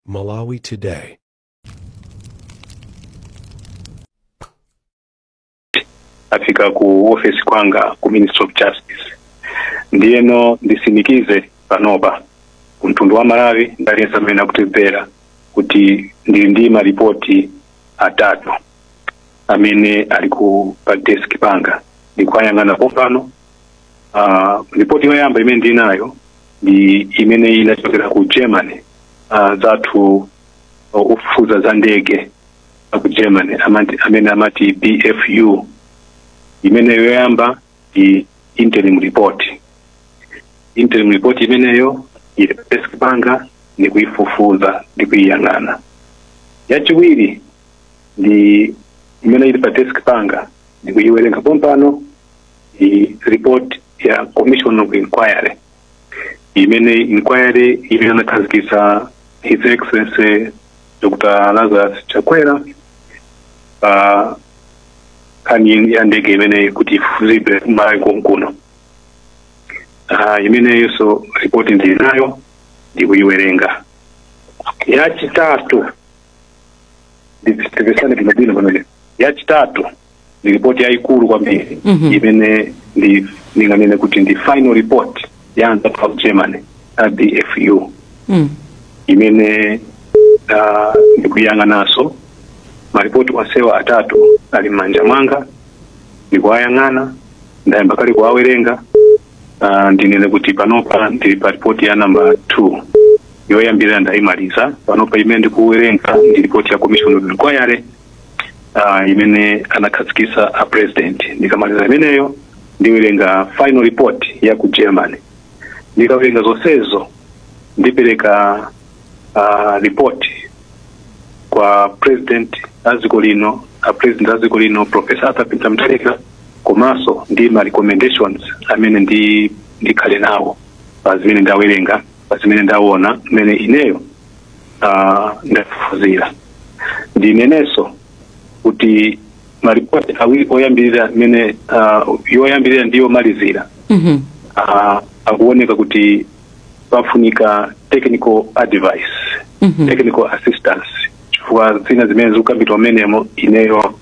Malawi Today. Afika ku office kwanga ku Ministry of Justice ndiyeno ndisinikize panopa kuntundu wa Malawi ndalenza mena kutebera kuti ndindima ripoti atatu amene ali ku desk panga ndikwayangana popano. Ripoti yoyamba imene ndinayo ndi imene inachokera ku Germany, zathu ufufuza za ndege ku Germany amene amati BFU. Imene yoyamba di interim report. Interim report imeneyo ile desk panga ni kuifufuza ndi kuiyangana. Yachiwiri ndi imene ile desk panga ni kuiwerenga pompano di report ya Commission of Inquiry. Imene inquiry imene anakazikisa His Excellency Dr. Lazarus Chakwera kani ya ndege imene kuti ifuzidwe Malawi konkuno. Imene yuso report ndinayo ndi kuiwerenga. Yachitatu ndipesane kinabino pamene. Yachitatu ni report ya ikulu kwambiri imene ninganene kuti ndi final report ya Antwerp of Germany BFU. Imene ndikuyanga naso maripoti wasewa atatu ali manja mwanga ndikuayangana ndayamba kali kuawerenga. Ndinene kuti panopa ndili pa report ya number 2 yoyambira ndaimaliza. Panopa imene ndikuwerenga ndi report ya Commission of Inquiry imene anakazikisa a president. Ndikamaliza imeneyo ndiwerenga final report ya ku Germany. Ndikawerenga zonsezo ndipereka report kwa president azikolino Professor Arthur Peter Mutharika komaso ndi ma recommendations amene ndikhale nawo pazimene ndawerenga pazimene ndaona mene ineyo ndafuzira. Ndineneso kuti ma report awiri oyambirira mene yoyambirira ndiyo malizira akuoneka kuti pafunika technical advice, technical assistance. Chifukwa zina zimene zikukambidwa menemo ineyo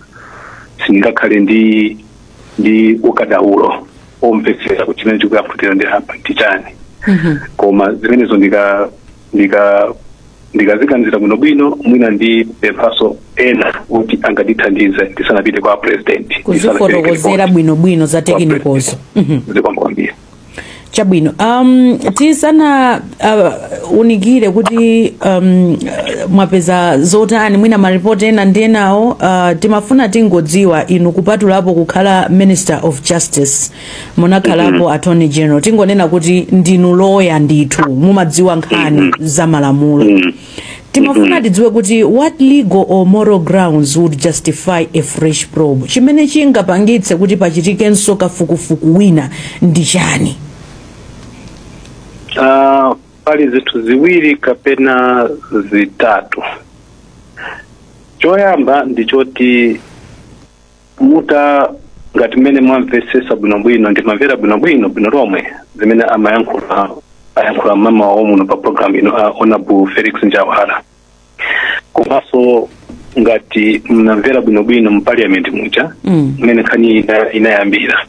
singakhale ndi ukadaulo omvetsera kuti chimene chikuyafutira ndi hapa tichani. Koma zimenezo ndikazikanizira bwinobwino mwina ndi pemphaso ena kuti angadithandize ndisanapite kwa president kuzifotokozera bwinobwino za technicals. Zikwambia chabwino tisana unikire kuti mwapeza zotani mwina maripoti ena ndenawo timafuna tingodziwa inu kupatulapo kukhala Minister of Justice munakhalapo Attorney General tingonena kuti ndinu lawyer ndithu mumadziwa nkhani za malamulo. Timafuna tidziwe kuti what legal or moral grounds would justify a fresh probe, chimene chingapangitse kuti pachitikenso kafukufuku wina ndi chani? Pali zitu ziwiri kapena zitatu. Choyamba ndichoti muta ngati mene mwamvesesa bwinobwino ndi mamvera bwinobwino lomwe zimene ayankula mama wa muno pa program ino Honorable Felix Njawala. Komanso ngati mnamvera bwinobwino mu parliament muja mene kani inayambira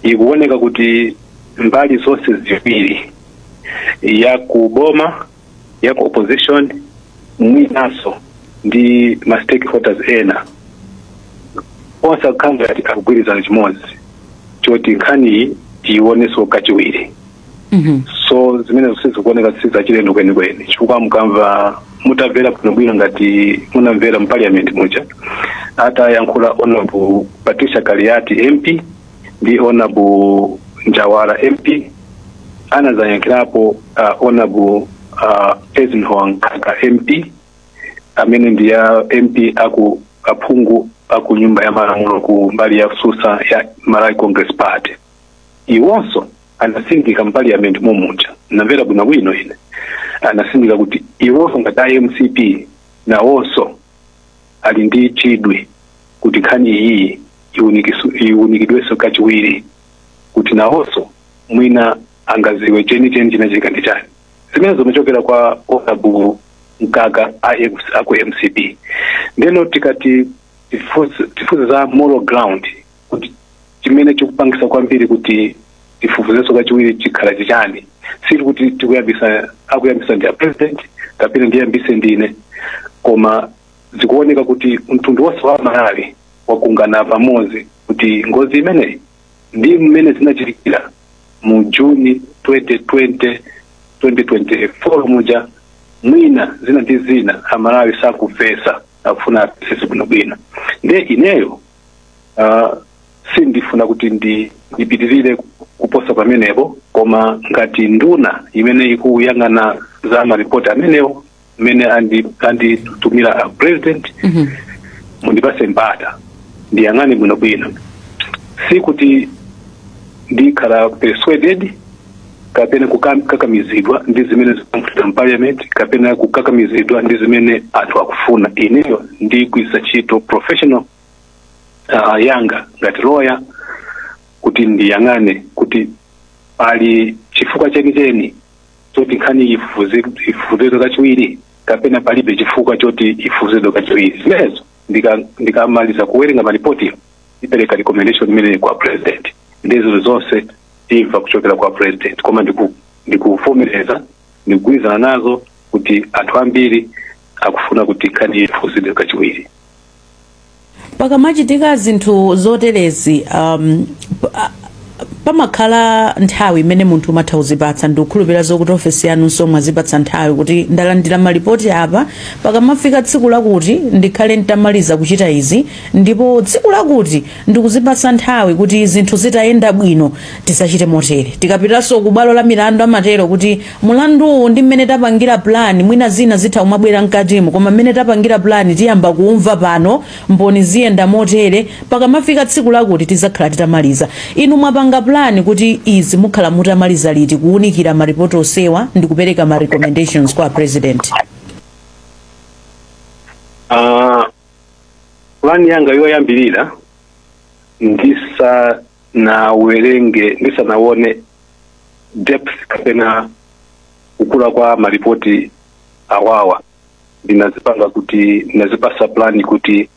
ikuoneka kuti mbali zonse ziwiri ya kuboma ya ku opposition mwinaso ndi ma stakeholders ena onse akanga ati akugwirizana chimodzi choti nkhani tioneso kachiwiri. So zimene zonse zikuoneka sizachilendo kwenikweni chifukwa mukamva mutamvera bwinobwino ngati munamvera mu parliament muja ata yankhula Honorable Patricia Kaliati MP ndi Honorable Njawala MP anazayankhirapo Honorable Ezinhoang Kaka MP amene ndiya MP aphungu aku nyumba ya malamulo ku mbali ya Susa ya Malawi Congress Party. Iwonso anasindika mu parliament mumuja namvera bwinobwino ine anasindika kuti iwonso ngati MCP na wonso ali ndi chidwi kuti nkhani iyi iunikidweso kachiwiri kuti nawonso mwina angaziwe cheni china chikandi chani. Zimene zomechokera kwa Honorable mkaka aku MCP. Ndeno tikati tifuze za moral ground kuti chimene chikupangisa kwambiri kuti tifufuzeso kachiwiri chikhala chichani, sili kuti akuyambisa ndi president kapena ndiyambise ndine, koma zikuoneka kuti mtundu wonse wa Malawi wakungana pamodzi kuti ngozi imeneyi ndi mmene zinachitikira mu Juni 2024 muja mwina zina ndi zina Amalawi sakufesa akufuna apesese bwinobwino. Nde ineyo sindifuna kuti ndipitirire kuposa pamenepo, koma ngati nduna imene ikuyang'ana za maripoti amenewo mene anditumira president mundipase mpata ndiyang'ane bwinobwino, si kuti ndikhala persuaded kapena kukakamizidwa ndi zimene zikufuta parliament kapena kukakamizidwa ndi zimene anthu akufuna. Ineyo ndikuisa chito professional yanga ngati lawyer kuti ndiyang'ane kuti pali chifukwa chenicheni choti nkhani ifufuzidwe kachiwiri kapena palibe chifukwa choti ifufuzidwe kachiwiri. Zimenezo ndikamaliza kuwerenga maripoti ipereka recommendation imene kwa president, ndizo zonse imva kuchokera kwa president, koma ndikuvomereza ndikugwirizana nazo kuti anthu ambiri akufuna kuti nkhani ifufuzidwe kachiwiri. Pakamachitika zinthu zoterezi pamakhala nthawi imene munthu umatha kuzipatsa, ndikukhulupirira zokuti ofesi yanu somwe azipatsa nthawi kuti ndalandira maripoti apa, pakamafika tsiku lakuti ndikhale nditamaliza kuchita izi, ndipo tsiku lakuti ndikuzipatsa nthawi kuti zinthu zitayenda bwino tisachite motere. Tikapitaso ku bwalo la milandu amatero kuti mulandu ndi mmene tapangira plan mwina zina zitha umabwera mkatimo, koma mmene tapangira plan tiyamba kuumva pano mboni ziyenda motere, pakamafika tsiku lakuti tizakhala titamaliza. Inu mwapanga plan kuti izi mukhala mutamaliza liti kuunikira maripoti osewa ndi kupereka ma recommendations kwa president? Plan yanga yoyambirira ndisanaone depth kapena kukula kwa maripoti awawa, ndinazipanga kuti ndinazipasa plan kuti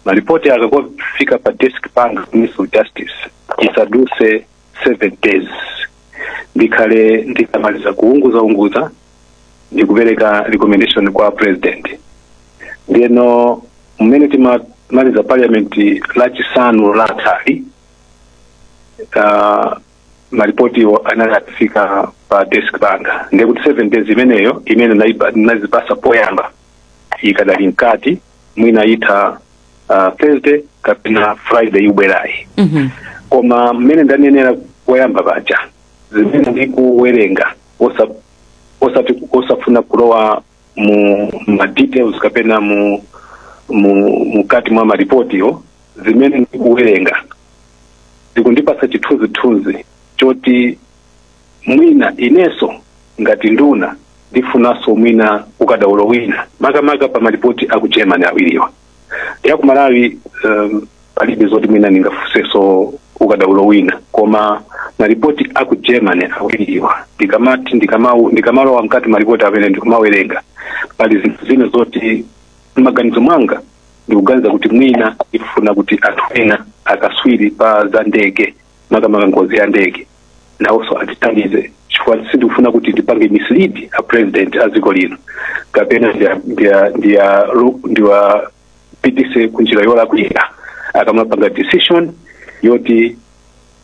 maripoti akakofika pa desk panga Ministry of Justice isaduse 7 days ndikamaliza kuunguza ndikupereka recommendation kwa president. Ndeno mmene timamaliza parliament lachisanu latali maripoti anafika pa desk panga, ndikuti 7 days imeneyo imene nazipasa poyamba ikadali mkati mwina ita Thursday kapena Friday ubwerayi. Koma mmene ndanenera poyamba baja zimene ndikuwerenga osafuna kulowa mu details kapena mukati mwa maripoti yo, zimene ndikuwerenga zikundipasa chithunzi choti mwina ineso ngati nduna ndifunaso mwina ukadaulo wina makamaka pa maripoti aku Germany awiriwa. Yaku Malawi palibe zoti mwina ningafuseso ukadaulo wina, koma maripoti aku Germany awiriwa ndikamalowa mkati maripoti amene ndikumawerenga pali zinthu zina zoti maganizo mwanga ndikuganiza kuti mwina ifuna kuti anthu ena akaswiri pa za ndege makamaka ngozi ya ndege nawonso atithandize, chifukwa sindikufuna kuti ndipange mislead a president aziko lino kapena ndiwapitise kunjira yolakwika akamapanga decision yoti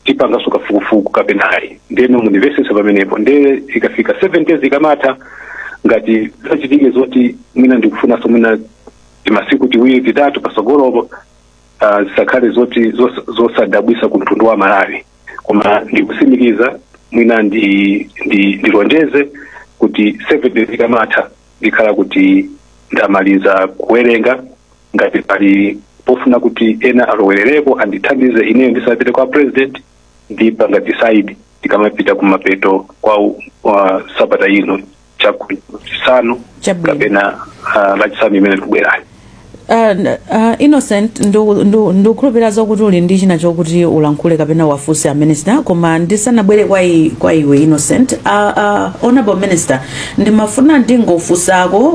tipanga soka fukufuku kapenayi. Ndeno munivesesa pamenepo nde ikafika 7 days ikamata ngati zachitike zoti mwina ndikufuna so mwina masiku tiwiri titatu pasogolopo zisakhale zoti zosadabwisa ku mtundu wa Malawi, koma ndikusimikiza mwina ndilonjeze kuti 7 days ikamata ndikhala kuti ndamaliza kuwerenga, ngati pali pofuna kuti ena alowererepo andithandize ineyo ndisapite kwa president ndipanga decide ndikamapita kumapeto kwa sabata ino chisanu kapena lachisanu imene kubwerayo. Innocent ndikukhulupirira zokuti uli ndi china chokuti ulankhule kapena wafunse a minister, koma ndisanabwere kwa iwe Innocent, honorable minister, ndimafuna ndingofunsako